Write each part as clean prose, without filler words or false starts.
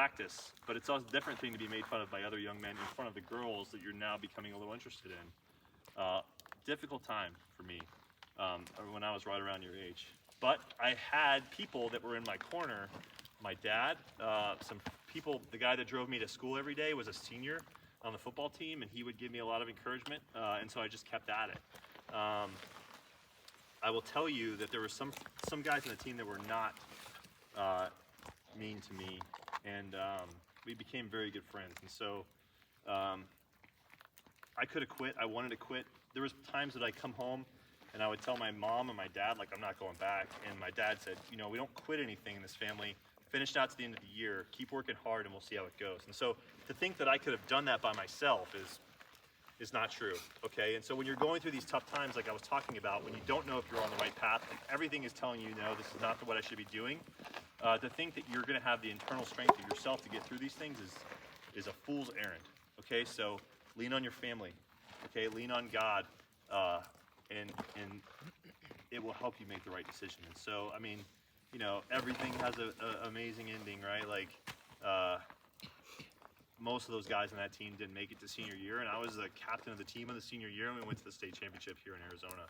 practice, but it's also a different thing to be made fun of by other young men in front of the girls that you're now becoming a little interested in. Difficult time for me when I was right around your age. But I had people that were in my corner. My dad, some people, the guy that drove me to school every day was a senior on the football team, and he would give me a lot of encouragement, and so I just kept at it. I will tell you that there were some guys on the team that were not mean to me, and we became very good friends. And so I could have quit. I wanted to quit. There was times that I'd come home and I would tell my mom and my dad, like, I'm not going back. And my dad said, you know, we don't quit anything in this family. Finish out to the end of the year. Keep working hard, and we'll see how it goes. And so to think that I could have done that by myself is not true, okay? And so when you're going through these tough times, like I was talking about, when you don't know if you're on the right path, like everything is telling you, no, this is not what I should be doing, to think that you're gonna have the internal strength of yourself to get through these things is a fool's errand, okay? So lean on your family, okay? Lean on God, and it will help you make the right decision. And so, I mean, you know, everything has an amazing ending, right? Like, most of those guys on that team didn't make it to senior year, and I was the captain of the team in the senior year, and we went to the state championship here in Arizona.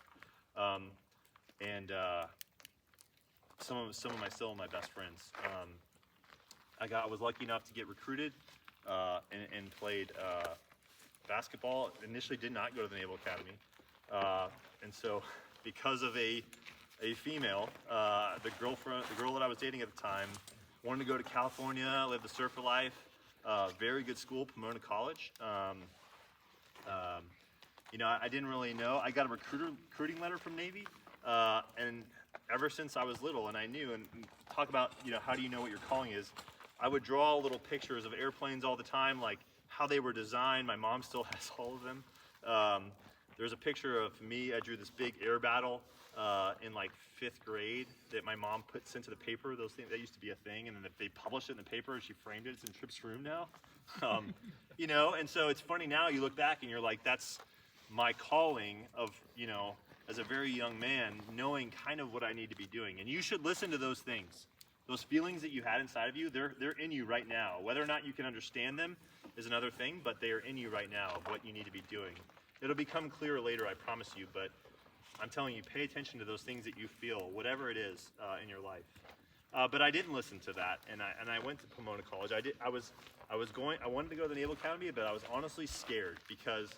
Some of my still my best friends. I was lucky enough to get recruited and played basketball. Initially, did not go to the Naval Academy, and so because of a female, the girl that I was dating at the time, wanted to go to California, live the surfer life. Very good school, Pomona College. You know, I didn't really know. I got a recruiting letter from Navy, and ever since I was little, and I knew, and talk about, you know, how do you know what your calling is? I would draw little pictures of airplanes all the time, like how they were designed. My mom still has all of them. There's a picture of me. I drew this big air battle in like 5th grade that my mom sent to the paper. Those things, that used to be a thing, and then they published it in the paper, and she framed it. It's in Tripp's room now. You know, and so it's funny now, you look back and you're like, that's my calling of, you know, as a very young man, knowing kind of what I need to be doing. And you should listen to those things. Those feelings that you had inside of you, they're in you right now. Whether or not you can understand them is another thing, but they are in you right now of what you need to be doing. It'll become clearer later, I promise you, but I'm telling you, pay attention to those things that you feel, whatever it is in your life. But I didn't listen to that, and I went to Pomona College. I wanted to go to the Naval Academy, but I was honestly scared because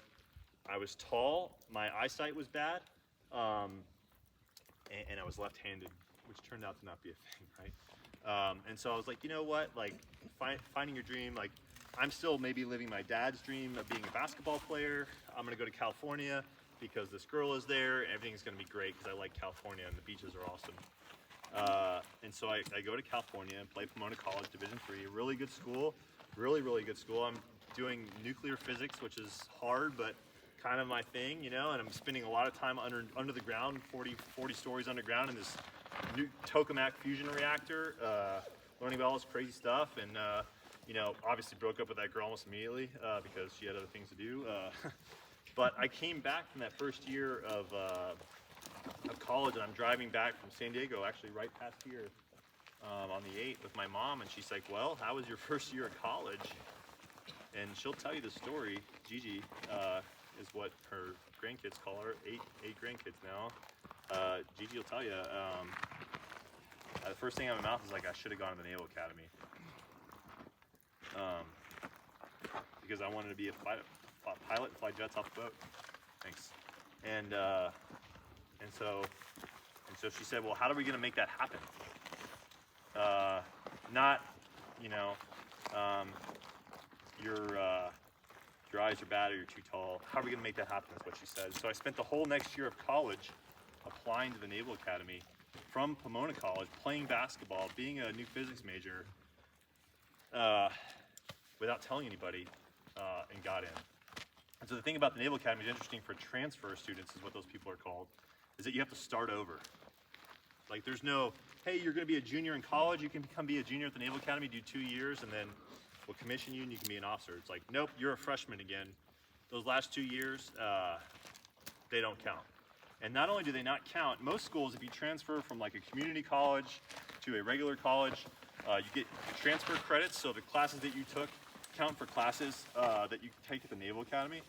I was tall, my eyesight was bad, and I was left-handed, which turned out to not be a thing, right? And so I was like, you know what, like, finding your dream, like, I'm still maybe living my dad's dream of being a basketball player. I'm gonna go to California because this girl is there, and everything's gonna be great because I like California and the beaches are awesome. And so I go to California and play Pomona College, Division III, a really good school, really good school. I'm doing nuclear physics, which is hard, but kind of my thing, you know, and I'm spending a lot of time under the ground, 40 stories underground in this new tokamak fusion reactor, learning about all this crazy stuff, and you know, obviously broke up with that girl almost immediately because she had other things to do. But I came back from that first year of college, and I'm driving back from San Diego, actually right past here on the 8th with my mom, and she's like, well, how was your first year of college? And she'll tell you the story. Gigi is what her grandkids call her, eight grandkids now. Gigi will tell you, the first thing out of my mouth is like, I should have gone to the Naval Academy. Because I wanted to be a pilot and fly jets off the boat. Thanks. And so she said, well, how are we going to make that happen? Not, you know, your eyes are bad or you're too tall. How are we going to make that happen is what she said. So I spent the whole next year of college applying to the Naval Academy from Pomona College, playing basketball, being a new physics major, without telling anybody, and got in. And so the thing about the Naval Academy is interesting for transfer students, is what those people are called, is that you have to start over. Like, there's no, hey, you're going to be a junior in college, you can be a junior at the Naval Academy, do 2 years, and then we'll commission you and you can be an officer. It's like, nope, you're a freshman again. Those last 2 years, they don't count. And not only do they not count, most schools, if you transfer from like a community college to a regular college, You get transfer credits, so the classes that you took count for classes that you take at the Naval Academy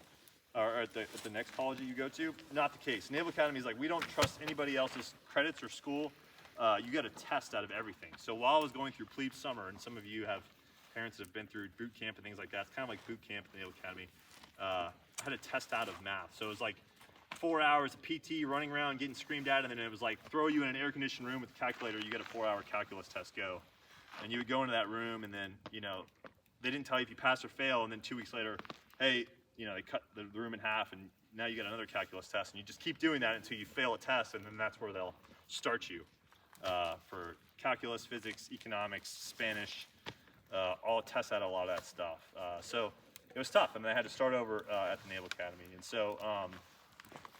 or at the next college that you go to. Not the case. Naval Academy is like, we don't trust anybody else's credits or school. You got a test out of everything. So while I was going through plebe summer, and some of you have parents that have been through boot camp and things like that, it's kind of like boot camp at the Naval Academy. I had a test out of math. So it was like 4 hours of PT, running around, getting screamed at, and then it was like, throw you in an air-conditioned room with a calculator, you get a 4-hour calculus test, go. And you would go into that room, and then, you know, they didn't tell you if you pass or fail, and then 2 weeks later, hey, you know, they cut the room in half, and now you get another calculus test, and you just keep doing that until you fail a test, and then that's where they'll start you for calculus, physics, economics, Spanish, all tests out of a lot of that stuff. So it was tough, and then I had to start over at the Naval Academy. And so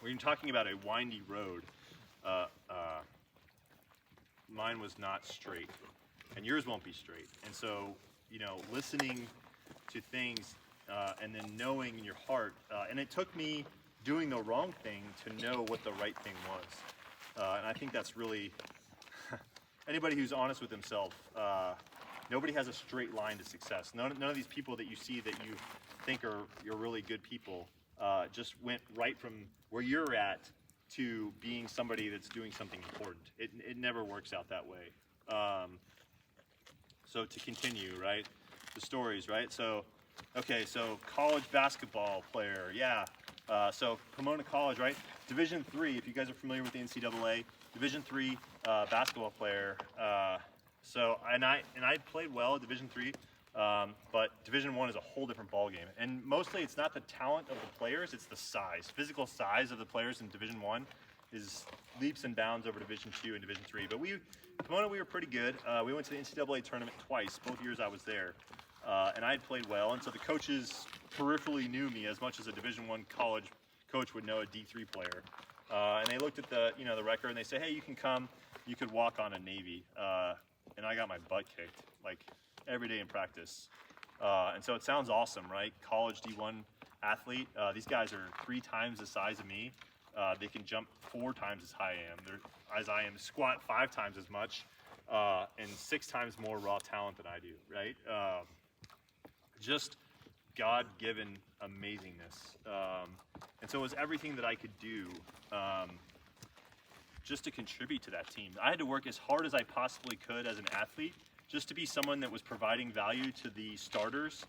when you're talking about a windy road, mine was not straight, and yours won't be straight. And so, you know, listening to things and then knowing in your heart, and it took me doing the wrong thing to know what the right thing was. And I think that's really, anybody who's honest with himself, nobody has a straight line to success. None of these people that you see that you think you're really good people just went right from where you're at to being somebody that's doing something important. It never works out that way. So to continue, right, the stories, right? So, okay, so college basketball player, yeah. So Pomona College, right? Division III, if you guys are familiar with the NCAA, Division III basketball player. So I played well at Division III, but Division I is a whole different ballgame. And mostly it's not the talent of the players, it's the size. Physical size of the players in Division I is leaps and bounds over Division II and Division III. But Pomona, we were pretty good. We went to the NCAA tournament twice, both years I was there. And I had played well, and so the coaches peripherally knew me as much as a Division I college coach would know a D3 player. And they looked at the record, and they said, hey, you can come, you could walk on a Navy. And I got my butt kicked, like, every day in practice. And so it sounds awesome, right? College D1 athlete. These guys are 3 times the size of me. They can jump 4 times as high as I am, squat 5 times as much, and 6 times more raw talent than I do, right? Just God-given amazingness. And so it was everything that I could do just to contribute to that team. I had to work as hard as I possibly could as an athlete just to be someone that was providing value to the starters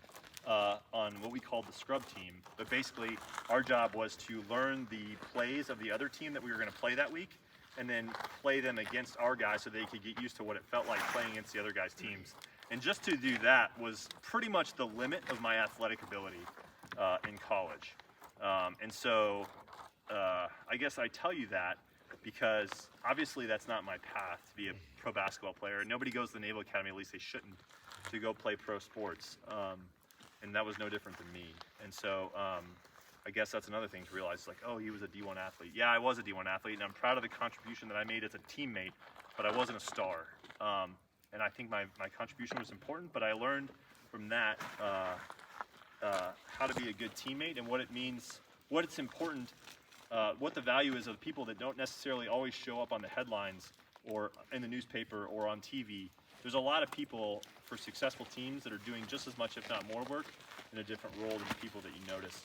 on what we called the scrub team. But basically, our job was to learn the plays of the other team that we were going to play that week, and then play them against our guys so they could get used to what it felt like playing against the other guys' teams. And just to do that was pretty much the limit of my athletic ability in college. And so I guess I tell you that because obviously that's not my path to be a pro basketball player. Nobody goes to the Naval Academy, at least they shouldn't, to go play pro sports. And that was no different than me. And so I guess that's another thing to realize, like, oh, he was a D1 athlete. Yeah, I was a D1 athlete, and I'm proud of the contribution that I made as a teammate, but I wasn't a star. And I think my contribution was important, but I learned from that how to be a good teammate and what it means, what it's important, what the value is of people that don't necessarily always show up on the headlines or in the newspaper or on TV. There's a lot of people for successful teams that are doing just as much, if not more work, in a different role than the people that you notice.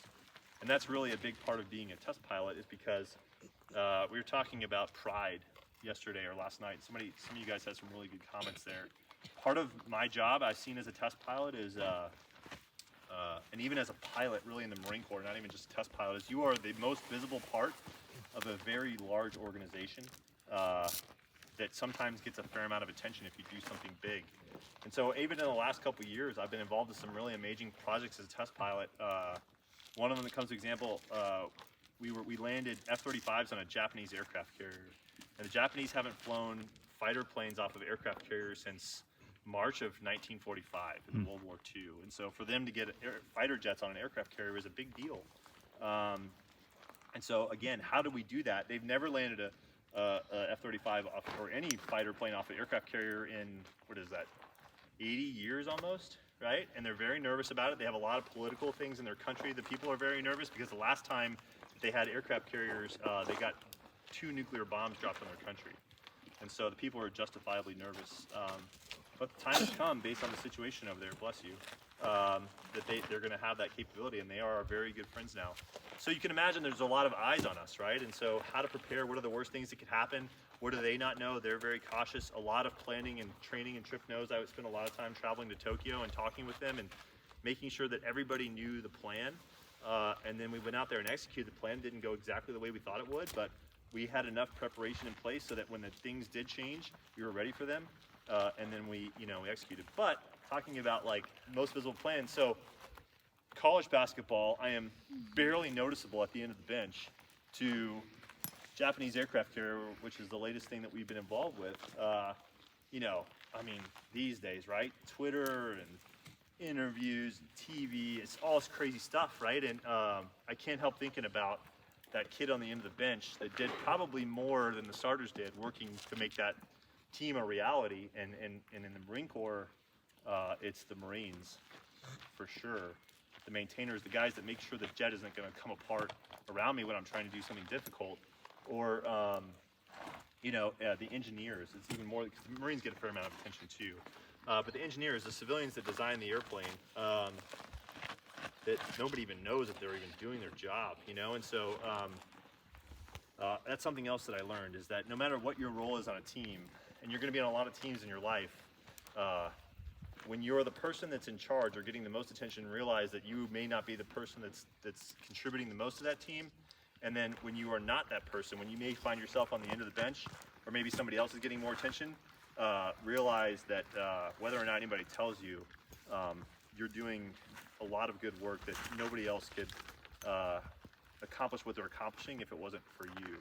And that's really a big part of being a test pilot, is because we were talking about pride yesterday or last night. Some of you guys had some really good comments there. Part of my job I've seen as a test pilot is, and even as a pilot really in the Marine Corps, not even just a test pilot, is you are the most visible part of a very large organization that sometimes gets a fair amount of attention if you do something big. And so even in the last couple of years, I've been involved in some really amazing projects as a test pilot. One of them that comes to example, we landed F-35s on a Japanese aircraft carrier. And the Japanese haven't flown fighter planes off of aircraft carriers since March of 1945 in World War II. And so for them to get fighter jets on an aircraft carrier was a big deal. And so again, how do we do that? They've never landed a F-35 off, or any fighter plane off an aircraft carrier in, what is that, 80 years almost, right? And they're very nervous about it. They have a lot of political things in their country. The people are very nervous because the last time they had aircraft carriers, they got 2 nuclear bombs dropped on their country. And so the people are justifiably nervous. but the time has come, based on the situation over there, bless you, that they're going to have that capability, and they are our very good friends now. So you can imagine there's a lot of eyes on us, right? And so how to prepare, what are the worst things that could happen? What do they not know? They're very cautious. A lot of planning and training, and Trip knows I would spend a lot of time traveling to Tokyo and talking with them and making sure that everybody knew the plan. And then we went out there and executed the plan. Didn't go exactly the way we thought it would, but we had enough preparation in place so that when the things did change, we were ready for them. And then we executed. But talking about like most visible plans, so college basketball, I am barely noticeable at the end of the bench to Japanese aircraft carrier, which is the latest thing that we've been involved with. I mean, these days, right? Twitter and interviews, and TV, it's all this crazy stuff, right? And I can't help thinking about that kid on the end of the bench that did probably more than the starters did, working to make that team a reality. And in the Marine Corps, it's the Marines, for sure. The maintainers, the guys that make sure the jet isn't going to come apart around me when I'm trying to do something difficult. Or, the engineers. It's even more, because the Marines get a fair amount of attention too. But the engineers, the civilians that design the airplane, that nobody even knows if they're even doing their job, And so that's something else that I learned, is that no matter what your role is on a team, and you're going to be on a lot of teams in your life, when you're the person that's in charge or getting the most attention, realize that you may not be the person that's contributing the most to that team. And then when you are not that person, when you may find yourself on the end of the bench, or maybe somebody else is getting more attention, realize that whether or not anybody tells you, you're doing a lot of good work that nobody else could accomplish what they're accomplishing if it wasn't for you.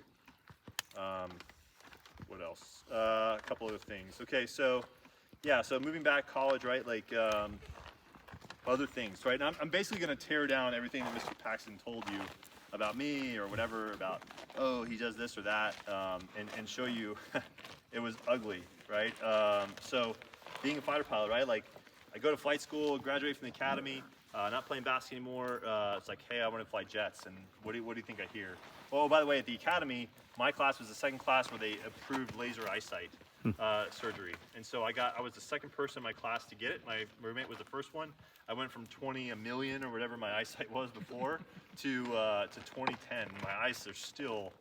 What else? A couple other things. Okay, so yeah, so moving back, college, right? Like other things, right? And I'm basically going to tear down everything that Mr. Paxton told you about me or whatever, about, oh, he does this or that, and show you it was ugly, right? So being a fighter pilot, right? Like, I go to flight school, graduate from the academy, not playing basketball anymore. It's like, hey, I want to fly jets, and what do you think I hear? Oh, by the way, at the academy, my class was the second class where they approved laser eyesight surgery, and so I was the second person in my class to get it. My roommate was the first one. I went from 20 a million or whatever my eyesight was before to 2010. My eyes are still,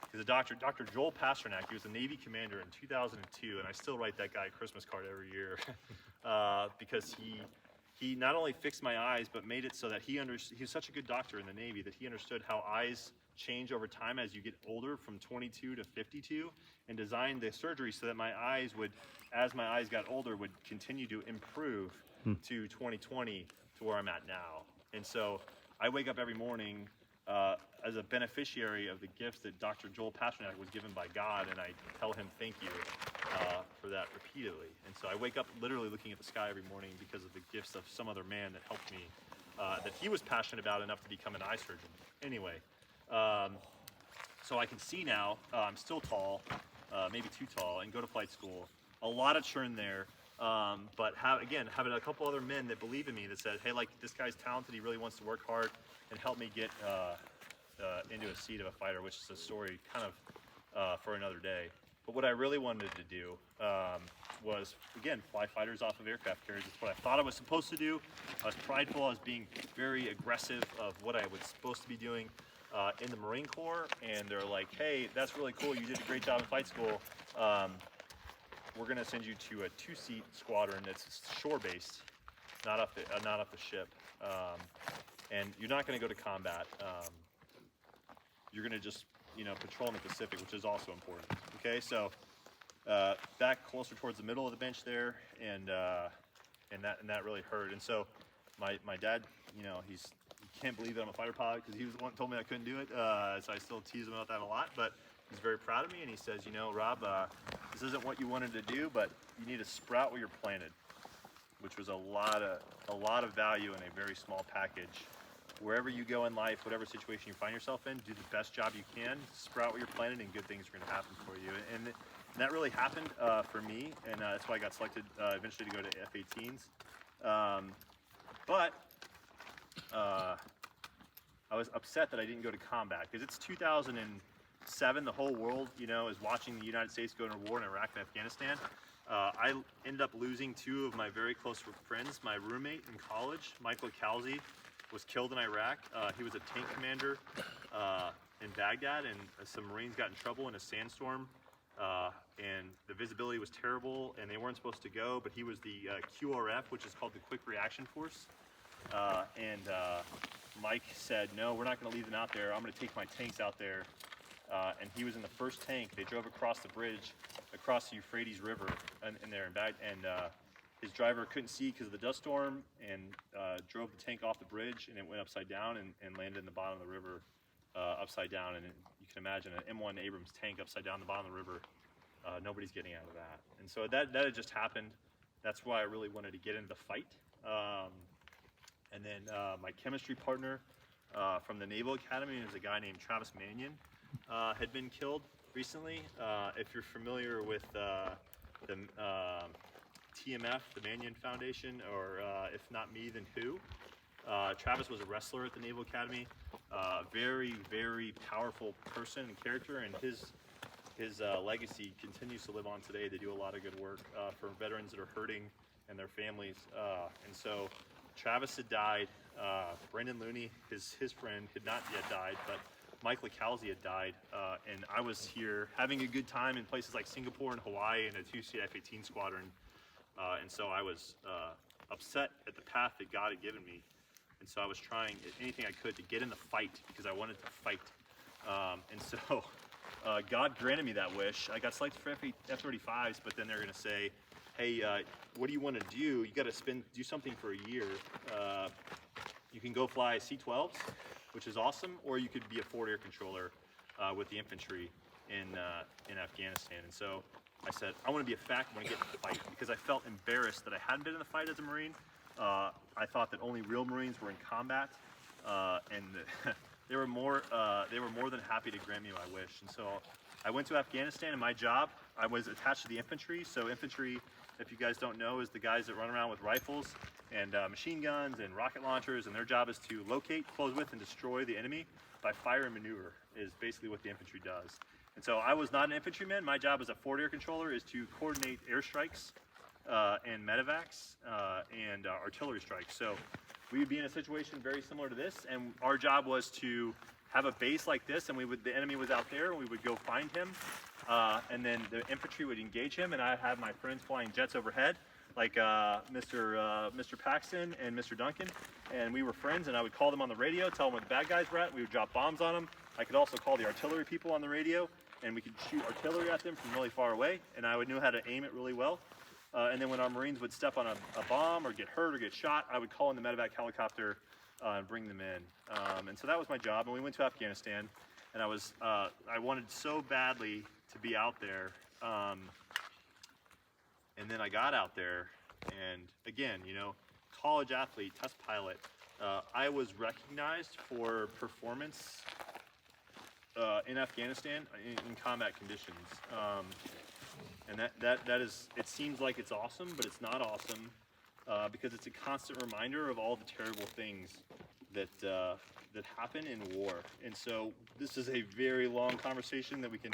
because Dr. Joel Pasternak, he was a Navy commander in 2002, and I still write that guy a Christmas card every year because he not only fixed my eyes, but made it so that he was such a good doctor in the Navy that he understood how eyes change over time as you get older, from 22 to 52, and designed the surgery so that my eyes would, as my eyes got older, would continue to improve to 2020 to where I'm at now. And so I wake up every morning as a beneficiary of the gifts that Dr. Joel Pasternak was given by God, and I tell him thank you for that repeatedly. And so I wake up literally looking at the sky every morning because of the gifts of some other man that helped me, that he was passionate about enough to become an eye surgeon. Anyway, so I can see now, I'm still tall, maybe too tall, and go to flight school. A lot of churn there, but having a couple other men that believe in me, that said, hey, like, this guy's talented, he really wants to work hard, and help me get into a seat of a fighter, which is a story kind of for another day. But what I really wanted to do was, again, fly fighters off of aircraft carriers. It's what I thought I was supposed to do. I was prideful. I was being very aggressive of what I was supposed to be doing in the Marine Corps. And they're like, hey, that's really cool. You did a great job in flight school. We're going to send you to a 2-seat squadron that's shore-based, not off the ship. And you're not going to go to combat. You're going to just, patrol in the Pacific, which is also important. Okay, so back closer towards the middle of the bench there, and that really hurt. And so my dad, he can't believe that I'm a fighter pilot, because he was the one who told me I couldn't do it. So I still tease him about that a lot, but he's very proud of me, and he says, Rob, this isn't what you wanted to do, but you need to sprout where you're planted, which was a lot of value in a very small package. Wherever you go in life, whatever situation you find yourself in, do the best job you can, sprout where you're planted, and good things are going to happen for you. And that really happened for me, and that's why I got selected eventually to go to F-18s. But I was upset that I didn't go to combat, because it's 2007, the whole world, is watching the United States go into war in Iraq and Afghanistan. I ended up losing 2 of my very close friends. My roommate in college, Michael LtCol, was killed in Iraq. He was a tank commander in Baghdad, and some Marines got in trouble in a sandstorm, and the visibility was terrible, and they weren't supposed to go, but he was the QRF, which is called the Quick Reaction Force, and Mike said, no, we're not going to leave them out there. I'm going to take my tanks out there. And he was in the first tank. They drove across the bridge, across the Euphrates River, in there in Baghdad, and his driver couldn't see because of the dust storm, and drove the tank off the bridge, and it went upside down and landed in the bottom of the river, upside down. And you can imagine an M1 Abrams tank upside down the bottom of the river. Nobody's getting out of that. And so that had just happened. That's why I really wanted to get into the fight. And then my chemistry partner from the Naval Academy is a guy named Travis Mannion. Had been killed recently. If you're familiar with the TMF, the Mannion Foundation, or if not me, then who? Travis was a wrestler at the Naval Academy. Very, very powerful person and character, and his legacy continues to live on today. They do a lot of good work for veterans that are hurting and their families. And so Travis had died. Brendan Looney, his friend, had not yet died, but Mike LtCol had died, and I was here having a good time in places like Singapore and Hawaii in a 2C F-18 squadron, and so I was upset at the path that God had given me, and so I was trying anything I could to get in the fight because I wanted to fight, and so God granted me that wish. I got selected for F-35s, but then they're going to say, hey, what do you want to do? You got to do something for a year. You can go fly C-12s, which is awesome, or you could be a forward air controller with the infantry in Afghanistan. And so I said, I want to be a FAC, I want to get in the fight, because I felt embarrassed that I hadn't been in the fight as a Marine. I thought that only real Marines were in combat, and they were more than happy to grant me my wish. And so I went to Afghanistan, and my job, I was attached to the infantry. So infantry, if you guys don't know, is the guys that run around with rifles and machine guns and rocket launchers, and their job is to locate, close with, and destroy the enemy by fire and maneuver, is basically what the infantry does. And so I was not an infantryman. My job as a forward air controller is to coordinate airstrikes and medevacs and artillery strikes. So we would be in a situation very similar to this, and our job was to have a base like this, and the enemy was out there, and we would go find him, and then the infantry would engage him, and I'd have my friends flying jets overhead, like Mr. Paxton and Mr. Duncan, and we were friends, and I would call them on the radio, tell them where the bad guys were at. We would drop bombs on them. I could also call the artillery people on the radio, and we could shoot artillery at them from really far away, and I would know how to aim it really well. And then when our Marines would step on a bomb or get hurt or get shot, I would call in the medevac helicopter and bring them in. And so that was my job, and we went to Afghanistan, and I wanted so badly to be out there. And then I got out there, and again, you know, college athlete, test pilot, I was recognized for performance in Afghanistan in combat conditions. And that is, it seems like it's awesome, but it's not awesome because it's a constant reminder of all the terrible things that happen in war. And so this is a very long conversation that we can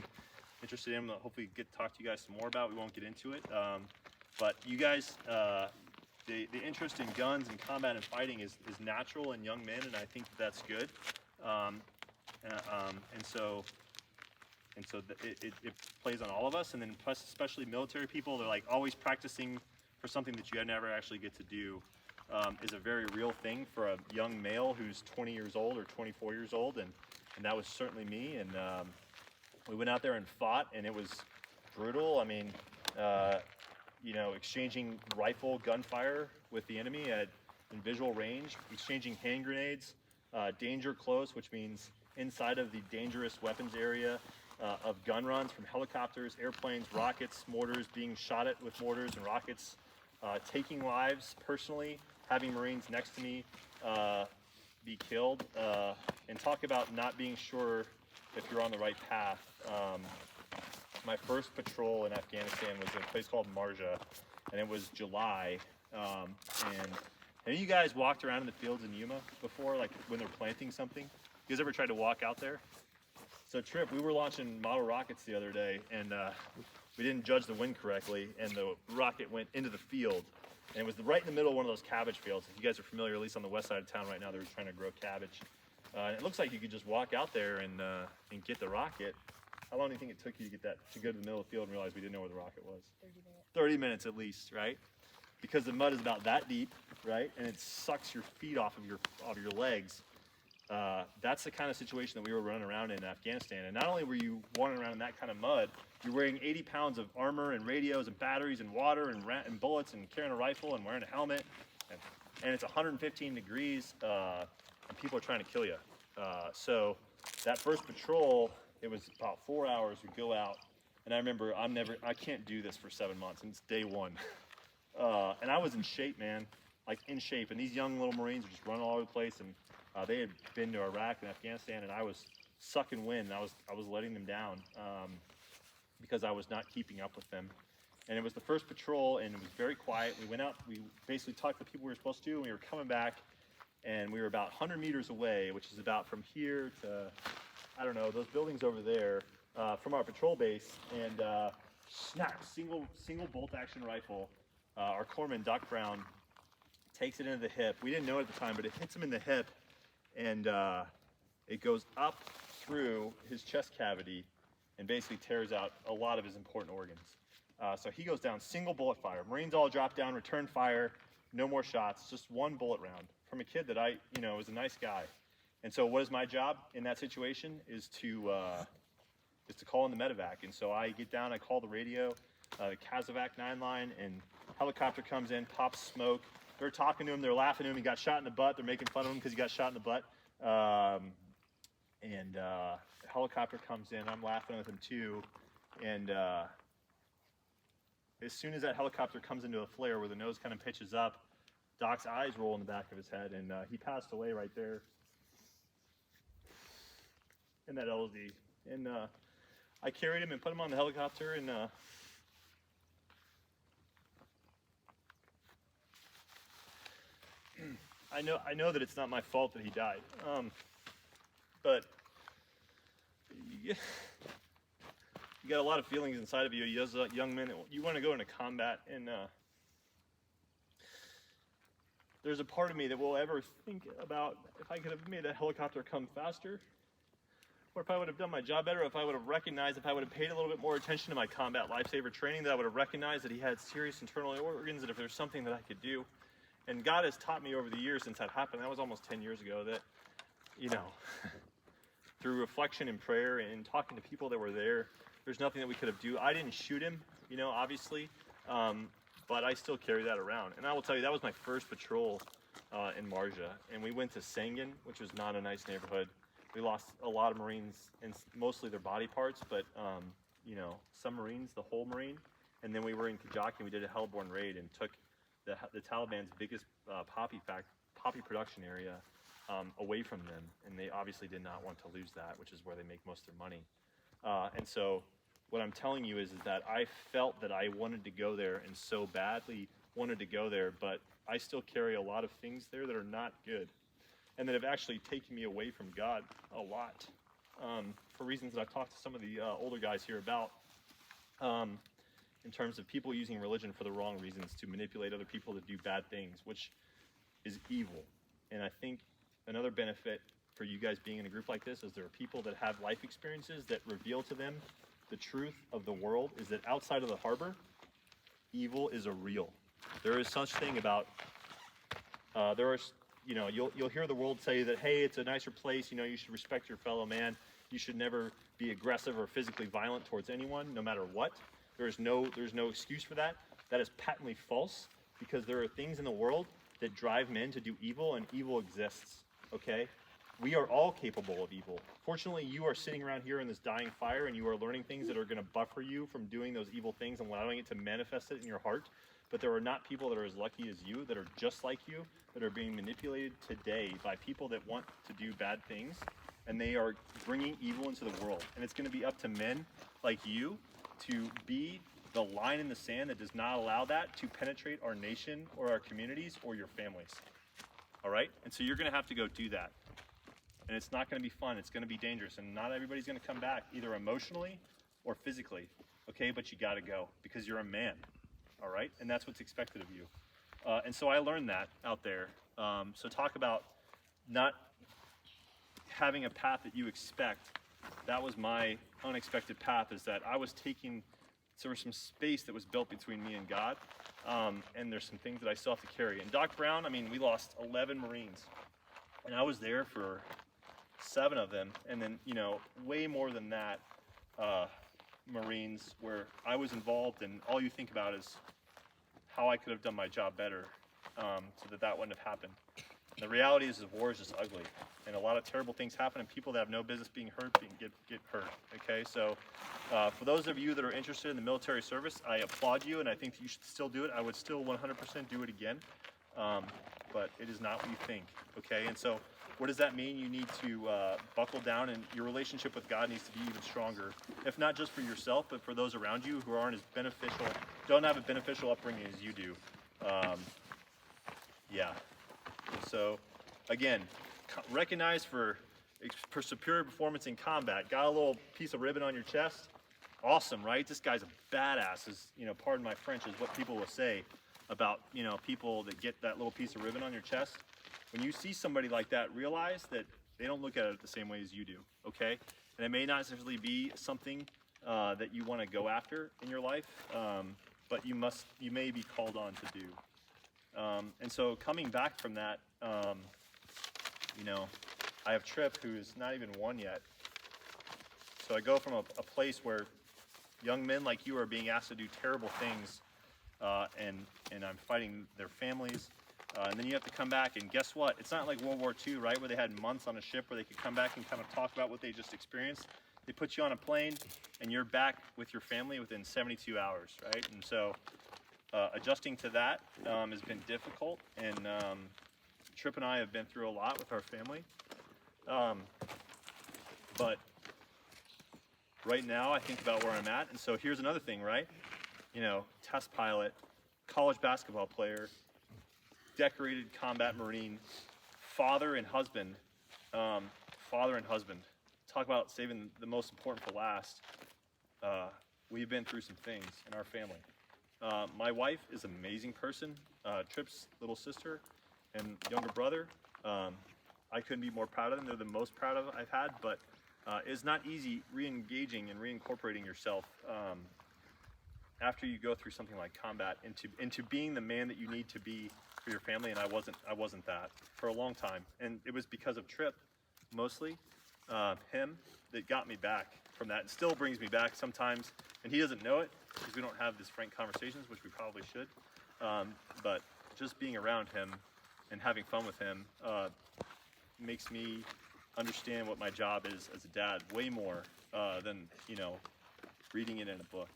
interested in, hopefully get to talk to you guys some more about. We won't get into it, but you guys, the interest in guns and combat and fighting is natural in young men, and I think that's good. And so it plays on all of us, and then plus especially military people, they're like always practicing for something that you never actually get to do, is a very real thing for a young male who's 20 years old or 24 years old, and that was certainly me. And we went out there and fought, and it was brutal. I mean, you know, exchanging rifle gunfire with the enemy in visual range, exchanging hand grenades, danger close, which means inside of the dangerous weapons area, of gun runs from helicopters, airplanes, rockets, mortars, being shot at with mortars and rockets, taking lives personally, having Marines next to me be killed, and talk about not being sure if you're on the right path. My first patrol in Afghanistan was in a place called Marja, and it was July. And have you guys walked around in the fields in Yuma before, like when they're planting something? You guys ever tried to walk out there? So Trip, we were launching model rockets the other day, and we didn't judge the wind correctly, and the rocket went into the field. And it was right in the middle of one of those cabbage fields. If you guys are familiar, at least on the west side of town right now, they're trying to grow cabbage. And it looks like you could just walk out there and get the rocket. How long do you think it took you to get that, to go to the middle of the field and realize we didn't know where the rocket was? 30 minutes. 30 minutes at least, right? Because the mud is about that deep, right? And it sucks your feet off of your legs. That's the kind of situation that we were running around in Afghanistan. And not only were you wandering around in that kind of mud, you're wearing 80 pounds of armor and radios and batteries and water and bullets and carrying a rifle and wearing a helmet. And it's 115 degrees and people are trying to kill you. So that first patrol, it was about 4 hours. We go out, and I remember I can't do this for 7 months, and it's day one. And I was in shape, man, like in shape. And these young little Marines were just running all over the place, and they had been to Iraq and Afghanistan, and I was sucking wind. And I was letting them down because I was not keeping up with them. And it was the first patrol, and it was very quiet. We went out, we basically talked to the people we were supposed to, and we were coming back, and we were about 100 meters away, which is about from here to, I don't know, those buildings over there, from our patrol base, and snap, single bolt action rifle. Our corpsman, Doc Brown, takes it into the hip. We didn't know it at the time, but it hits him in the hip, and it goes up through his chest cavity and basically tears out a lot of his important organs. So he goes down, single bullet fire. Marines all drop down, return fire, no more shots, just one bullet round from a kid that was a nice guy. And so what is my job in that situation is to call in the medevac. And so I get down, I call the radio, the Kazovac 9 line, and helicopter comes in, pops smoke. They're talking to him, they're laughing at him. He got shot in the butt. They're making fun of him because he got shot in the butt. The helicopter comes in, I'm laughing with him too. And as soon as that helicopter comes into a flare where the nose kind of pitches up, Doc's eyes roll in the back of his head, and he passed away right there in that LZ. And I carried him and put him on the helicopter, and I know that it's not my fault that he died, but you got a lot of feelings inside of you as a young man. You want to go into combat, and there's a part of me that will ever think about if I could have made that helicopter come faster, or if I would have done my job better, if I would have recognized, if I would have paid a little bit more attention to my combat lifesaver training, that I would have recognized that he had serious internal organs, that if there's something that I could do. And God has taught me over the years since that happened, that was almost 10 years ago, that, through reflection and prayer and talking to people that were there, there's nothing that we could have done. I didn't shoot him, obviously, but I still carry that around. And I will tell you, that was my first patrol in Marja. And we went to Sangin, which was not a nice neighborhood. We lost a lot of Marines, and mostly their body parts, but, some Marines, the whole Marine. And then we were in Kajaki, and we did a hellborn raid and took the Taliban's biggest poppy production area away from them. And they obviously did not want to lose that, which is where they make most of their money. And so what I'm telling you is that I felt that I wanted to go there and so badly wanted to go there, but I still carry a lot of things there that are not good and that have actually taken me away from God a lot for reasons that I've talked to some of the older guys here about in terms of people using religion for the wrong reasons to manipulate other people to do bad things, which is evil. And I think another benefit for you guys being in a group like this is there are people that have life experiences that reveal to them the truth of the world is that outside of the harbor, evil is a real. There is such thing about, you'll hear the world say that, hey, it's a nicer place, you should respect your fellow man. You should never be aggressive or physically violent towards anyone, no matter what. There's no excuse for that. That is patently false because there are things in the world that drive men to do evil, and evil exists, okay? We are all capable of evil. Fortunately, you are sitting around here in this dying fire, and you are learning things that are going to buffer you from doing those evil things and allowing it to manifest it in your heart. But there are not people that are as lucky as you, that are just like you, that are being manipulated today by people that want to do bad things, and they are bringing evil into the world. And it's going to be up to men like you to be the line in the sand that does not allow that to penetrate our nation or our communities or your families. All right? And so you're going to have to go do that. and it's not going to be fun. It's going to be dangerous, and not everybody's going to come back, either emotionally or physically, okay? But you got to go because you're a man, all right? And that's what's expected of you. And so I learned that out there. So talk about not having a path that you expect. That was my unexpected path, is that I was taking, so there was some space that was built between me and God, and there's some things that I still have to carry. And Doc Brown, I mean, we lost 11 Marines, and I was there for 7 of them, and then, you know, way more than that, Marines, where I was involved, and all you think about is how I could have done my job better, so that wouldn't have happened. And the reality is war is just ugly, and a lot of terrible things happen, and people that have no business being hurt get hurt. Okay, so for those of you that are interested in the military service, I applaud you, and I think that you should still do it. I would still 100% do it again, but it is not what you think. Okay, and so what does that mean? You need to buckle down, and your relationship with God needs to be even stronger, if not just for yourself, but for those around you who aren't as beneficial, don't have a beneficial upbringing as you do. Yeah. So, again, recognize for superior performance in combat. Got a little piece of ribbon on your chest? Awesome, right? This guy's a badass, is, you know, pardon my French, is what people will say about, you know, people that get that little piece of ribbon on your chest. When you see somebody like that, realize that they don't look at it the same way as you do, okay? And it may not necessarily be something that you want to go after in your life, but you may be called on to do. And so coming back from that, you know, I have Tripp, who is not even 1 yet. So I go from a place where young men like you are being asked to do terrible things, and I'm fighting their families. And then you have to come back, and guess what? It's not like World War II, right, where they had months on a ship where they could come back and kind of talk about what they just experienced. They put you on a plane, and you're back with your family within 72 hours, right? And so adjusting to that has been difficult, and Tripp and I have been through a lot with our family. But right now, I think about where I'm at, and so here's another thing, right? You know, test pilot, college basketball player, decorated combat Marine, father and husband. Talk about saving the most important for last. We've been through some things in our family. My wife is an amazing person. Tripp's little sister and younger brother, I couldn't be more proud of them. They're the most proud of I've had, but it's not easy re-engaging and reincorporating yourself after you go through something like combat into being the man that you need to be for your family. And I wasn't that for a long time, and it was because of Tripp, mostly him, that got me back from that, and still brings me back sometimes. And he doesn't know it because we don't have these frank conversations, which we probably should. But just being around him and having fun with him makes me understand what my job is as a dad way more than, you know, reading it in a book.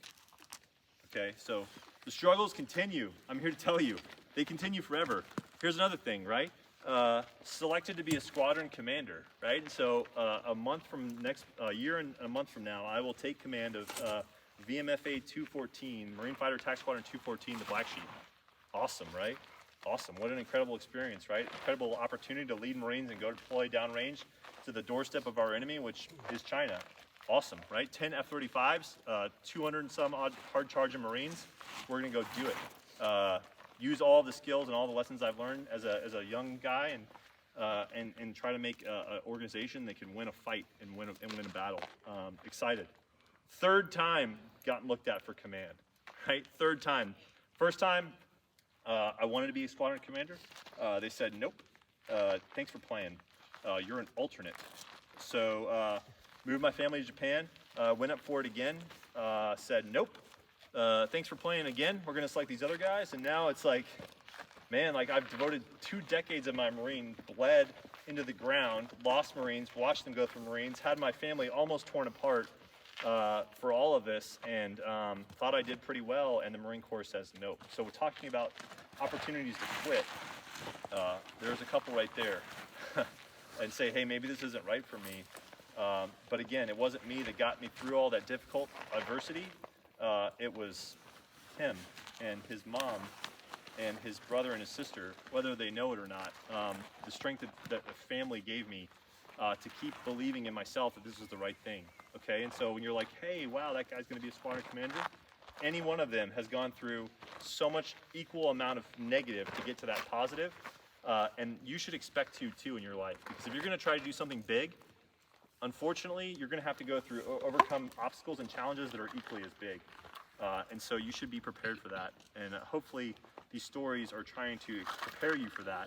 Okay, so the struggles continue. I'm here to tell you, they continue forever. Here's another thing, right? Selected to be a squadron commander, right? And so a month from year and a month from now, I will take command of VMFA 214, Marine Fighter Attack Squadron 214, the Black Sheep. Awesome, right? Awesome. What an incredible experience, right? Incredible opportunity to lead Marines and go deploy downrange to the doorstep of our enemy, which is China. Awesome, right? 10 F-35s, 200 and some odd hard-charging Marines. We're going to go do it. Use all the skills and all the lessons I've learned as a young guy, and try to make an organization that can win a fight and win a battle. Excited. Third time gotten looked at for command, right? Third time. First time, I wanted to be a squadron commander. They said, nope, thanks for playing. You're an alternate. So moved my family to Japan, went up for it again, said, nope, thanks for playing again. We're gonna select these other guys. And now it's like, man, like I've devoted 2 decades of my Marine, bled into the ground, lost Marines, watched them go through Marines, had my family almost torn apart for all of this, and thought I did pretty well, and the Marine Corps says nope. So we're talking about opportunities to quit. There's a couple right there. And say, hey, maybe this isn't right for me. But again, it wasn't me that got me through all that difficult adversity. It was him and his mom and his brother and his sister, whether they know it or not. The strength that the family gave me to keep believing in myself that this is the right thing. Okay, and so when you're like, hey, wow, that guy's going to be a squadron commander, any one of them has gone through so much equal amount of negative to get to that positive, and you should expect to too in your life, because if you're going to try to do something big, unfortunately, you're going to have to go through, overcome obstacles and challenges that are equally as big. And so you should be prepared for that. And hopefully these stories are trying to prepare you for that.